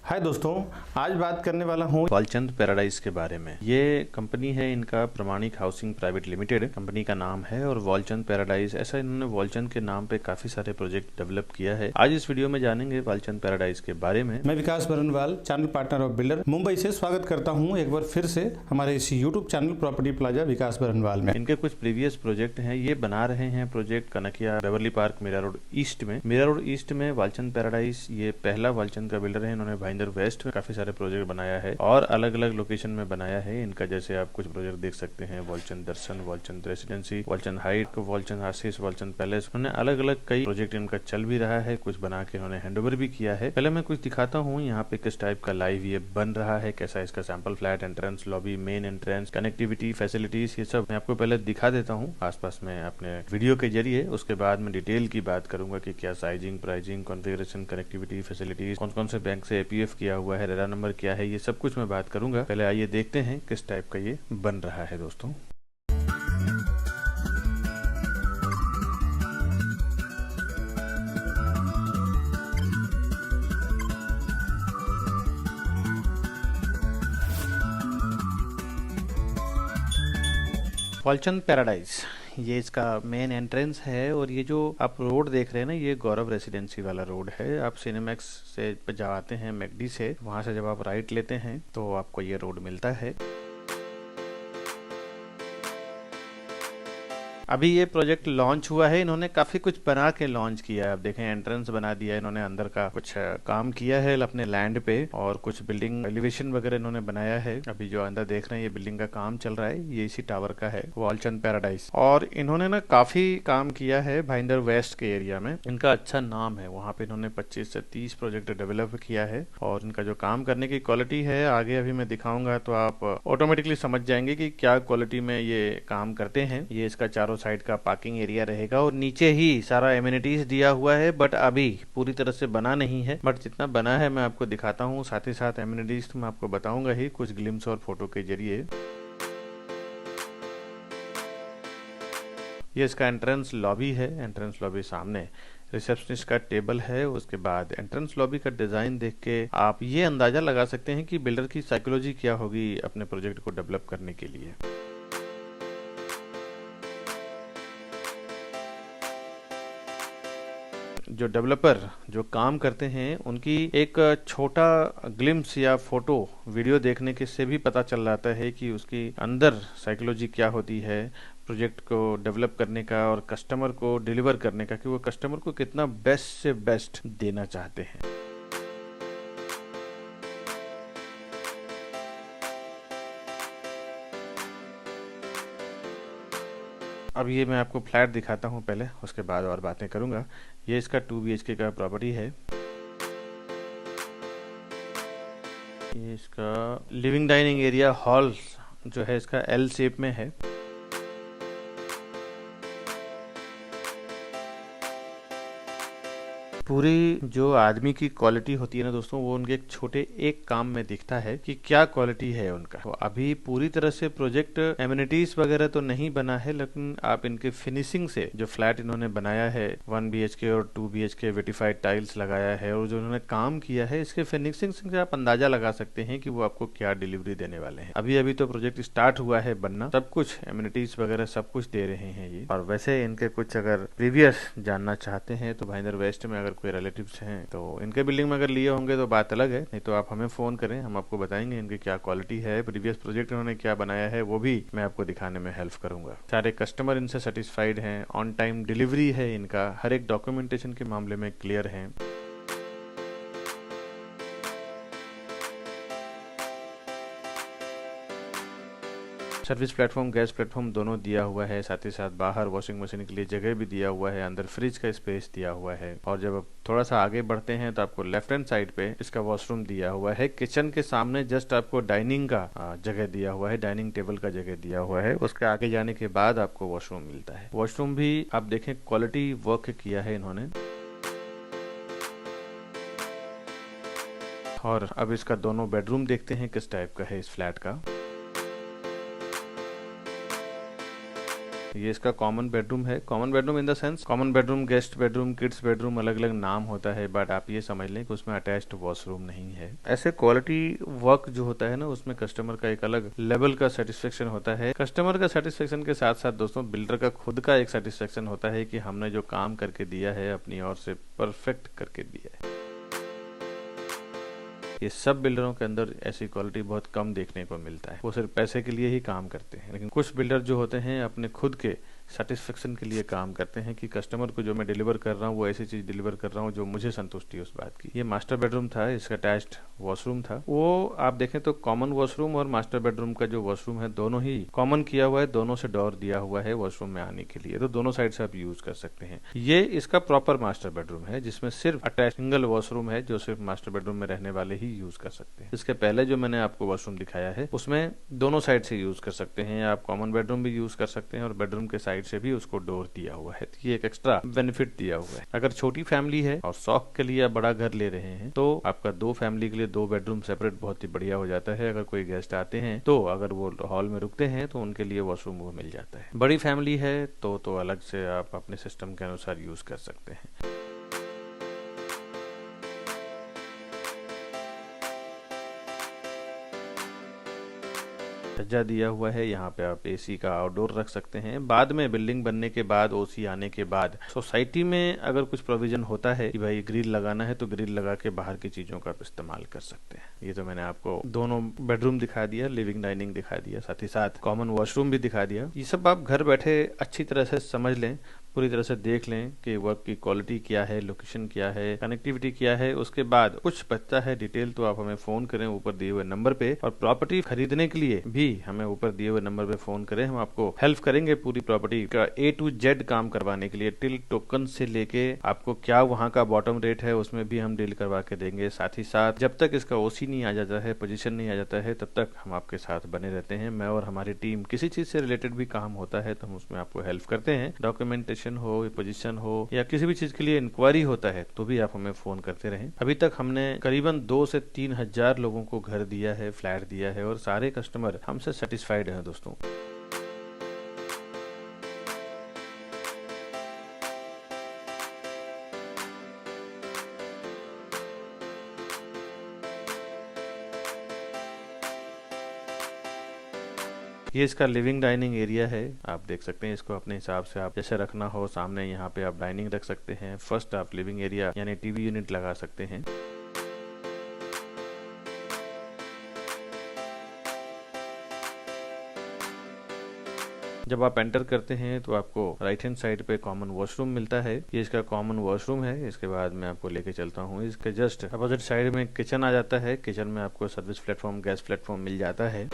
हाय दोस्तों, आज बात करने वाला हूँ वालचंद पैराडाइज के बारे में। ये कंपनी है, इनका प्रमाणिक हाउसिंग प्राइवेट लिमिटेड कंपनी का नाम है और वालचंद पैराडाइज ऐसा इन्होंने वालचंद के नाम पे काफी सारे प्रोजेक्ट डेवलप किया है। आज इस वीडियो में जानेंगे वालचंद पैराडाइज के बारे में। मैं Vikas Barnwal, channel partner of builder Mumbai से स्वागत करता हूँ एक बार फिर से हमारे इस यूट्यूब चैनल प्रॉपर्टी प्लाजा विकास बरनवाल में। इनके कुछ प्रीवियस प्रोजेक्ट हैं। ये बना रहे हैं project Kanakia Beverly Park Mira Road East में। मीरा रोड ईस्ट में वालचंद पैराडाइज ये पहला वालचंद का बिल्डर है। इन्होंने भाईंदर वेस्ट में काफी सारे प्रोजेक्ट बनाया है और अलग अलग लोकेशन में बनाया है इनका। जैसे आप कुछ प्रोजेक्ट देख सकते हैं, वालचंद दर्शन, वालचंद रेसिडेंसी, वालचंद हाइट, वालचंद आशीष, वालचंद पैलेस। उन्होंने अलग अलग कई प्रोजेक्ट इनका चल भी रहा है, कुछ बना के उन्होंने हैंडओवर भी किया है। पहले मैं कुछ दिखाता हूँ यहाँ पे किस टाइप का लाइव ये बन रहा है, कैसा इसका sample flat, entrance, lobby, main entrance, connectivity, facilities, ये सब मैं आपको पहले दिखा देता हूँ आसपास में अपने वीडियो के जरिए। उसके बाद मैं डिटेल की बात करूंगा कि क्या sizing, pricing, configuration, connectivity, facilities, कौन कौन से बैंक से एपीएफ किया हुआ है, रेरा नंबर क्या है, ये सब कुछ मैं बात करूंगा। पहले आइए देखते हैं किस टाइप का ये बन रहा है दोस्तों। वालचंद पैराडाइज ये इसका मेन एंट्रेंस है और ये जो आप रोड देख रहे हैं ना, ये गौरव रेसिडेंसी वाला रोड है। आप सिनेमैक्स से जाते हैं मैकडी से, वहां से जब आप राइट लेते हैं तो आपको ये रोड मिलता है। अभी ये प्रोजेक्ट लॉन्च हुआ है। इन्होंने काफी कुछ बना के लॉन्च किया है। आप देखें, एंट्रेंस बना दिया है इन्होंने, अंदर का कुछ काम किया है अपने लैंड पे और कुछ बिल्डिंग एलिवेशन वगैरह इन्होंने बनाया है। अभी जो अंदर देख रहे हैं ये बिल्डिंग का काम चल रहा है, ये इसी टावर का है, वालचंद पैराडाइज। और इन्होंने ना काफी काम किया है भाईंदर वेस्ट के एरिया में। इनका अच्छा नाम है वहाँ पे। इन्होंने 25 से 30 प्रोजेक्ट डेवलप किया है और इनका जो काम करने की क्वालिटी है आगे अभी मैं दिखाऊंगा तो आप ऑटोमेटिकली समझ जाएंगे कि क्या क्वालिटी में ये काम करते हैं। ये इसका चारों साइड का पार्किंग एरिया रहेगा और नीचे ही सारा एमिनिटीज दिया हुआ है, बट अभी पूरी तरह से बना नहीं है। बट जितना बना है मैं आपको दिखाता हूँ, साथ ही साथ एमिनिटीज तो मैं आपको बताऊंगा ही कुछ ग्लिम्स और फोटो के जरिए। ये इसका एंट्रेंस लॉबी है। एंट्रेंस लॉबी सामने रिसेप्शनिस्ट का टेबल है। उसके बाद एंट्रेंस लॉबी का डिजाइन देख के आप ये अंदाजा लगा सकते हैं कि बिल्डर की साइकोलॉजी क्या होगी अपने प्रोजेक्ट को डेवलप करने के लिए। जो डेवलपर जो काम करते हैं उनकी एक छोटा ग्लिम्स या फोटो वीडियो देखने के से भी पता चल जाता है कि उसकी अंदर साइकोलॉजी क्या होती है प्रोजेक्ट को डेवलप करने का और कस्टमर को डिलीवर करने का, कि वो कस्टमर को कितना बेस्ट से बेस्ट देना चाहते हैं। अब ये मैं आपको फ्लैट दिखाता हूँ पहले, उसके बाद और बातें करूंगा। ये इसका 2 BHK का प्रॉपर्टी है। ये इसका लिविंग डाइनिंग एरिया हॉल जो है इसका L शेप में है। पूरी जो आदमी की क्वालिटी होती है ना दोस्तों, वो उनके एक छोटे एक काम में दिखता है कि क्या क्वालिटी है उनका। तो अभी पूरी तरह से प्रोजेक्ट एमिनिटीज वगैरह तो नहीं बना है, लेकिन आप इनके फिनिशिंग से जो फ्लैट इन्होंने बनाया है 1 BHK और 2 BHK वेटिफाइड टाइल्स लगाया है और जो इन्होंने काम किया है इसके फिनिशिंग से आप अंदाजा लगा सकते हैं कि वो आपको क्या डिलीवरी देने वाले हैं। अभी अभी तो प्रोजेक्ट स्टार्ट हुआ है बनना, सब कुछ एमिनिटीज वगैरह सब कुछ दे रहे हैं ये। और वैसे इनके कुछ अगर प्रीवियस जानना चाहते हैं तो भाईंदर वेस्ट में अगर कोई रिलेटिव्स हैं तो इनके बिल्डिंग में अगर लिए होंगे तो बात अलग है, नहीं तो आप हमें फोन करें, हम आपको बताएंगे इनकी क्या क्वालिटी है, प्रीवियस प्रोजेक्ट इन्होंने क्या बनाया है, वो भी मैं आपको दिखाने में हेल्प करूंगा। सारे कस्टमर इनसे सेटिस्फाइड हैं, ऑन टाइम डिलीवरी है इनका, हर एक डॉक्यूमेंटेशन के मामले में क्लियर है। सर्विस प्लेटफॉर्म, गैस प्लेटफॉर्म दोनों दिया हुआ है। साथ ही साथ बाहर वॉशिंग मशीन के लिए जगह भी दिया हुआ है, अंदर फ्रिज का स्पेस दिया हुआ है। और जब आप थोड़ा सा आगे बढ़ते हैं तो आपको लेफ्ट हैंड साइड पे इसका वॉशरूम दिया हुआ है। किचन के सामने जस्ट आपको डाइनिंग का जगह दिया हुआ है, डाइनिंग टेबल का जगह दिया हुआ है। उसके आगे जाने के बाद आपको वॉशरूम मिलता है। वॉशरूम भी आप देखें क्वालिटी वर्क किया है इन्होंने। और अब इसका दोनों बेडरूम देखते हैं किस टाइप का है इस फ्लैट का। ये इसका कॉमन बेडरूम है। Common bedroom in the sense common bedroom, guest bedroom, kids bedroom, अलग अलग नाम होता है, बट आप ये समझ लें कि उसमें अटैच्ड वॉशरूम नहीं है। ऐसे क्वालिटी वर्क जो होता है ना, उसमें कस्टमर का एक अलग लेवल का सेटिस्फेक्शन होता है। कस्टमर का सेटिस्फेक्शन के साथ साथ दोस्तों बिल्डर का खुद का एक सेटिस्फेक्शन होता है कि हमने जो काम करके दिया है अपनी ओर से परफेक्ट करके दिया है। ये सब बिल्डरों के अंदर ऐसी क्वालिटी बहुत कम देखने को मिलता है। वो सिर्फ पैसे के लिए ही काम करते हैं, लेकिन कुछ बिल्डर जो होते हैं अपने खुद के सेटिस्फेक्शन के लिए काम करते हैं कि कस्टमर को जो मैं डिलीवर कर रहा हूँ वो ऐसी चीज डिलीवर कर रहा हूँ जो मुझे संतुष्टि है उस बात की। ये मास्टर बेडरूम था, इसका अटैच्ड वॉशरूम था। वो आप देखें तो कॉमन वॉशरूम और मास्टर बेडरूम का जो वॉशरूम है दोनों ही कॉमन किया हुआ है, दोनों से डोर दिया हुआ है वॉशरूम में आने के लिए, तो दोनों साइड से आप यूज कर सकते हैं। ये इसका प्रॉपर मास्टर बेडरूम है जिसमें सिर्फ अटैच सिंगल वॉशरूम है जो सिर्फ मास्टर बेडरूम में रहने वाले ही यूज कर सकते हैं। इसके पहले जो मैंने आपको वॉशरूम दिखाया है उसमें दोनों साइड से यूज कर सकते हैं, आप कॉमन बेडरूम भी यूज कर सकते हैं और बेडरूम के साइड से भी उसको डोर दिया हुआ है। तो ये एक एक्स्ट्रा बेनिफिट दिया हुआ है। अगर छोटी फैमिली है और शौक के लिए आप बड़ा घर ले रहे हैं तो आपका 2 फैमिली के लिए 2 बेडरूम सेपरेट बहुत ही बढ़िया हो जाता है। अगर कोई गेस्ट आते हैं तो अगर वो हॉल में रुकते हैं तो उनके लिए वॉशरूम वो मिल जाता है। बड़ी फैमिली है तो अलग से आप अपने सिस्टम के अनुसार यूज कर सकते हैं। छज्जा दिया हुआ है, यहाँ पे आप एसी का आउटडोर रख सकते हैं। बाद में बिल्डिंग बनने के बाद, ओसी आने के बाद सोसाइटी में अगर कुछ प्रोविजन होता है कि भाई ग्रिल लगाना है तो ग्रिल लगा के बाहर की चीजों का इस्तेमाल कर सकते हैं। ये तो मैंने आपको दोनों बेडरूम दिखा दिया, लिविंग डाइनिंग दिखा दिया, साथ ही साथ कॉमन वॉशरूम भी दिखा दिया। ये सब आप घर बैठे अच्छी तरह से समझ लें, पूरी तरह से देख लें कि वर्क की क्वालिटी क्या है, लोकेशन क्या है, कनेक्टिविटी क्या है। उसके बाद कुछ बचता है डिटेल तो आप हमें फोन करें ऊपर दिए हुए नंबर पे, और प्रॉपर्टी खरीदने के लिए भी हमें ऊपर दिए हुए नंबर पे फोन करें। हम आपको हेल्प करेंगे पूरी प्रॉपर्टी का A to Z काम करवाने के लिए, टिल टोकन से लेके आपको क्या वहाँ का बॉटम रेट है उसमें भी हम डील करवा के देंगे। साथ ही साथ जब तक इसका ओसी नहीं आ जाता है, पोजीशन नहीं आ जाता है, तब तक हम आपके साथ बने रहते हैं। मैं और हमारी टीम किसी चीज से रिलेटेड भी काम होता है तो हम उसमें आपको हेल्प करते हैं। डॉक्यूमेंटेशन हो, पोजीशन हो या किसी भी चीज के लिए इंक्वायरी होता है तो भी आप हमें फोन करते रहें। अभी तक हमने करीबन 2 से 3 हजार लोगों को घर दिया है, फ्लैट दिया है और सारे कस्टमर हमसे सेटिस्फाइड हैं दोस्तों। ये इसका लिविंग डाइनिंग एरिया है, आप देख सकते हैं। इसको अपने हिसाब से आप जैसे रखना हो, सामने यहाँ पे आप डाइनिंग रख सकते हैं। फर्स्ट आप लिविंग एरिया यानी टीवी यूनिट लगा सकते हैं। जब आप एंटर करते हैं तो आपको राइट हैंड साइड पे कॉमन वॉशरूम मिलता है। ये इसका कॉमन वॉशरूम है। इसके बाद मैं आपको लेके चलता हूँ, इसके जस्ट अपोजिट साइड में किचन आ जाता है। किचन में आपको सर्विस प्लेटफॉर्म, गैस प्लेटफॉर्म मिल जाता है।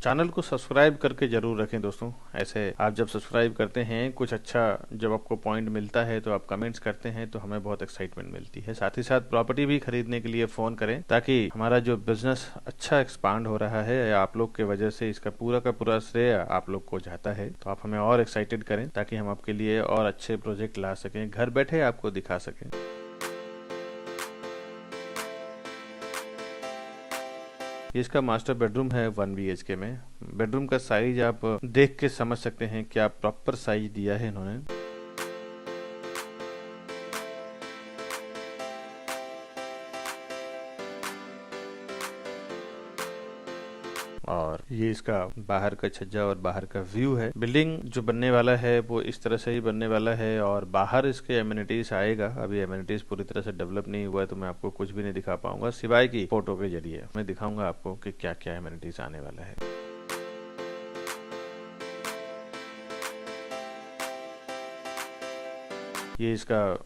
चैनल को सब्सक्राइब करके जरूर रखें दोस्तों। ऐसे आप जब सब्सक्राइब करते हैं, कुछ अच्छा जब आपको पॉइंट मिलता है तो आप कमेंट्स करते हैं तो हमें बहुत एक्साइटमेंट मिलती है। साथ ही साथ प्रॉपर्टी भी खरीदने के लिए फोन करें ताकि हमारा जो बिजनेस अच्छा एक्सपांड हो रहा है, आप लोग के वजह से इसका पूरा का पूरा श्रेय आप लोग को जाता है। तो आप हमें और एक्साइटेड करें ताकि हम आपके लिए और अच्छे प्रोजेक्ट ला सकें, घर बैठे आपको दिखा सकें। ये इसका मास्टर बेडरूम है 1 BHK में। बेडरूम का साइज आप देख के समझ सकते हैं क्या प्रॉपर साइज दिया है इन्होंने। और ये इसका बाहर का छज्जा और बाहर का व्यू है। बिल्डिंग जो बनने वाला है वो इस तरह से ही बनने वाला है और बाहर इसके एमिनिटीज आएगा। अभी एमिनिटीज पूरी तरह से डेवलप नहीं हुआ है तो मैं आपको कुछ भी नहीं दिखा पाऊंगा सिवाय की फोटो के जरिए। मैं दिखाऊंगा आपको कि क्या क्या एमिनिटीज आने वाला है।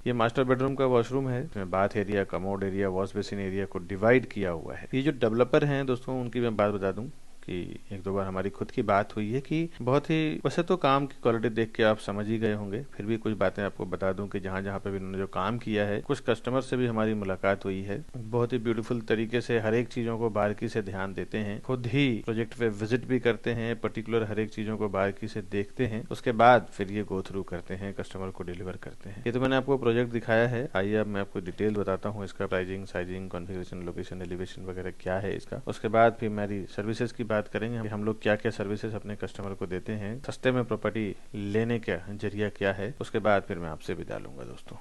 ये मास्टर बेडरूम का वॉशरूम है। इसमें bath area, commode area, wash basin area को डिवाइड किया हुआ है। ये जो डेवलपर हैं दोस्तों, उनकी मैं बात बता दूं कि एक दो बार हमारी खुद की बात हुई है कि बहुत ही, वैसे तो काम की क्वालिटी देख के आप समझ ही गए होंगे, फिर भी कुछ बातें आपको बता दूं कि जहाँ जहाँ पे भी उन्होंने जो काम किया है, कुछ कस्टमर से भी हमारी मुलाकात हुई है। बहुत ही ब्यूटीफुल तरीके से हर एक चीजों को बारीकी से ध्यान देते हैं, खुद ही प्रोजेक्ट पे विजिट भी करते हैं, पर्टिकुलर हर एक चीजों को बारीकी से देखते हैं, उसके बाद फिर ये गो थ्रू करते हैं, कस्टमर को डिलीवर करते हैं। ये तो मैंने आपको प्रोजेक्ट दिखाया है, आइए अब मैं आपको डिटेल बताता हूँ इसका, pricing, sizing, configuration, location, elevation वगैरह क्या है इसका। उसके बाद फिर मेरी सर्विसेज की बात करेंगे, हम लोग क्या क्या सर्विसेज अपने कस्टमर को देते हैं, सस्ते में प्रॉपर्टी लेने का जरिया क्या है, उसके बाद फिर मैं आपसे विदा लूंगा दोस्तों।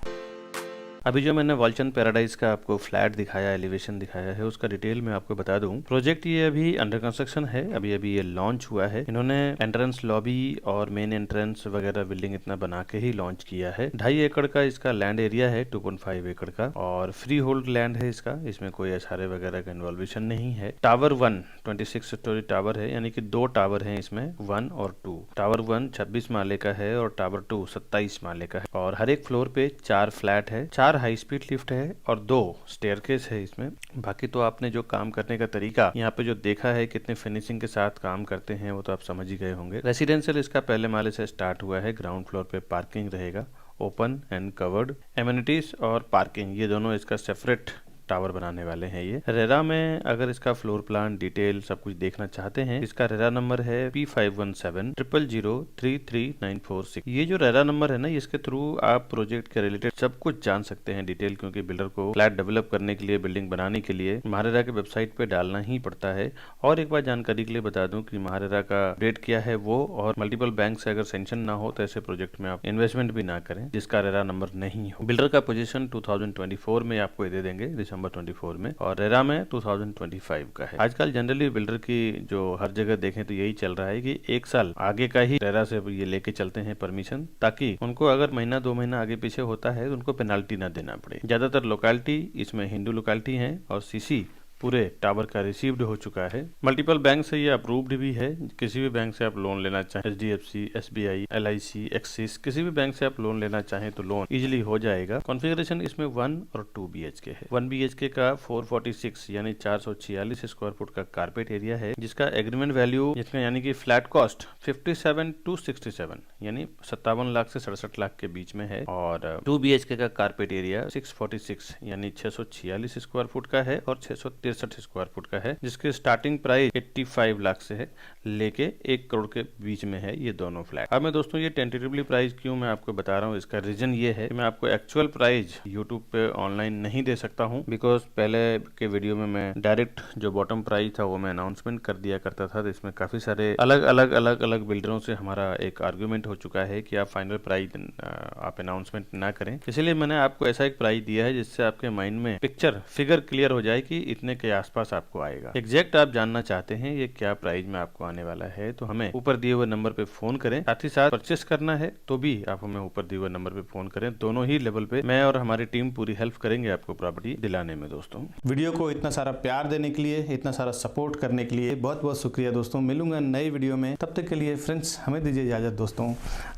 अभी जो मैंने वालचंद पैराडाइज का आपको फ्लैट दिखाया, एलिवेशन दिखाया है, उसका डिटेल मैं आपको बता दूं। प्रोजेक्ट ये अभी अंडर कंस्ट्रक्शन है, अभी अभी ये लॉन्च हुआ है। इन्होंने एंट्रेंस लॉबी और मेन एंट्रेंस वगैरह बिल्डिंग इतना बना के ही लॉन्च किया है। 2.5 एकड़ का इसका लैंड एरिया है, 2.5 एकड़ का, और फ्री होल्ड लैंड है इसका, इसमें कोई अशारे वगैरह का इन्वॉल्वेशन नहीं है। टावर 1 26 स्टोरी टावर है, यानी कि 2 टावर है इसमें, 1 और 2। टावर 1 26 माले का है और टावर 2 27 माले का है, और हर एक फ्लोर पे 4 फ्लैट है, 4 हाई स्पीड लिफ्ट है और 2 स्टेयरकेस है इसमें। बाकी तो आपने जो काम करने का तरीका यहाँ पे जो देखा है, कितने फिनिशिंग के साथ काम करते हैं, वो तो आप समझ ही गए होंगे। रेसिडेंशियल इसका पहले माले से स्टार्ट हुआ है, ग्राउंड फ्लोर पे पार्किंग रहेगा, ओपन एंड कवर्ड, एमिनिटीज और पार्किंग, ये दोनों इसका सेपरेट टावर बनाने वाले हैं। ये रेरा में अगर इसका फ्लोर प्लान डिटेल सब कुछ देखना चाहते हैं, इसका रेरा नंबर है P517000333946। ये जो रेरा नंबर है ना, इसके थ्रू आप प्रोजेक्ट के रिलेटेड सब कुछ जान सकते हैं डिटेल, क्योंकि बिल्डर को फ्लैट डेवलप करने के लिए, बिल्डिंग बनाने के लिए महारेरा के वेबसाइट पे डालना ही पड़ता है। और एक बार जानकारी के लिए बता दूं कि महारेरा का रेट क्या है वो, और मल्टीपल बैंक से अगर सेंक्शन ना हो तो ऐसे प्रोजेक्ट में आप इन्वेस्टमेंट भी ना करें जिसका रेरा नंबर नहीं हो। बिल्डर का पोजीशन 2024 में आपको दे देंगे, दिसंबर 24 में, और रेरा में 2025 का है। आजकल जनरली बिल्डर की जो हर जगह देखें तो यही चल रहा है कि 1 साल आगे का ही रेरा से ये लेके चलते हैं परमिशन, ताकि उनको अगर महीना 2 महीना आगे पीछे होता है तो उनको पेनाल्टी ना देना पड़े। ज्यादातर लोकेलिटी इसमें हिंदू लोकेलिटी है, और सीसी पूरे टावर का रिसीव्ड हो चुका है। मल्टीपल बैंक से ये अप्रूव्ड भी है, किसी भी बैंक से आप लोन लेना चाहें, HDFC, SBI, LIC, एक्सिस, किसी भी बैंक से आप लोन लेना चाहें तो लोन इजीली हो जाएगा। कॉन्फ़िगरेशन इसमें 1 और 2 BHK है। 1 BHK का 446 यानी 446 स्क्वायर फुट का कारपेट एरिया है, जिसका एग्रीमेंट वैल्यू, जिसका यानी कि फ्लैट कॉस्ट 57 to 67 यानी 57 लाख से 67 लाख के बीच में है। और 2 BHK का कारपेट एरिया 646 यानी 646 स्क्वायर फुट का है और 663 स्क्वायर फुट का है, जिसकी स्टार्टिंग प्राइस 85 लाख से है लेके 1 करोड़ के बीच में है ये दोनों फ्लैट। अब मैं दोस्तों ये टेंटेटिवली प्राइस क्यों मैं आपको बता रहा हूँ, इसका रीजन ये है कि मैं आपको एक्चुअल प्राइस यूट्यूब पे ऑनलाइन नहीं दे सकता हूँ, बिकॉज पहले के वीडियो में मैं डायरेक्ट जो बॉटम प्राइस था वो मैं अनाउंसमेंट कर दिया करता था, तो इसमें काफी सारे अलग अलग बिल्डरों से हमारा एक आर्ग्यूमेंट हो चुका है कि आप फाइनल प्राइस आप अनाउंसमेंट ना करें। इसलिए मैंने आपको ऐसा एक प्राइस दिया है जिससे आपके माइंड में पिक्चर फिगर क्लियर हो जाए कि इतने के आसपास आपको आएगा। एग्जैक्ट आप जानना चाहते हैं ये क्या प्राइस में आपको आने वाला है, तो हमें ऊपर दिए हुए नंबर पे फोन करें। साथ ही साथ परचेस करना है तो भी आप हमें ऊपर दिए हुए नंबर पे फोन करें। दोनों ही लेवल पे मैं और हमारी टीम पूरी हेल्प करेंगे आपको प्रॉपर्टी दिलाने में। दोस्तों, वीडियो को इतना सारा प्यार देने के लिए, इतना सारा सपोर्ट करने के लिए बहुत बहुत शुक्रिया दोस्तों। मिलूंगा नई वीडियो में, तब तक के लिए फ्रेंड्स हमें दीजिए इजाजत दोस्तों,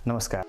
नमस्कार।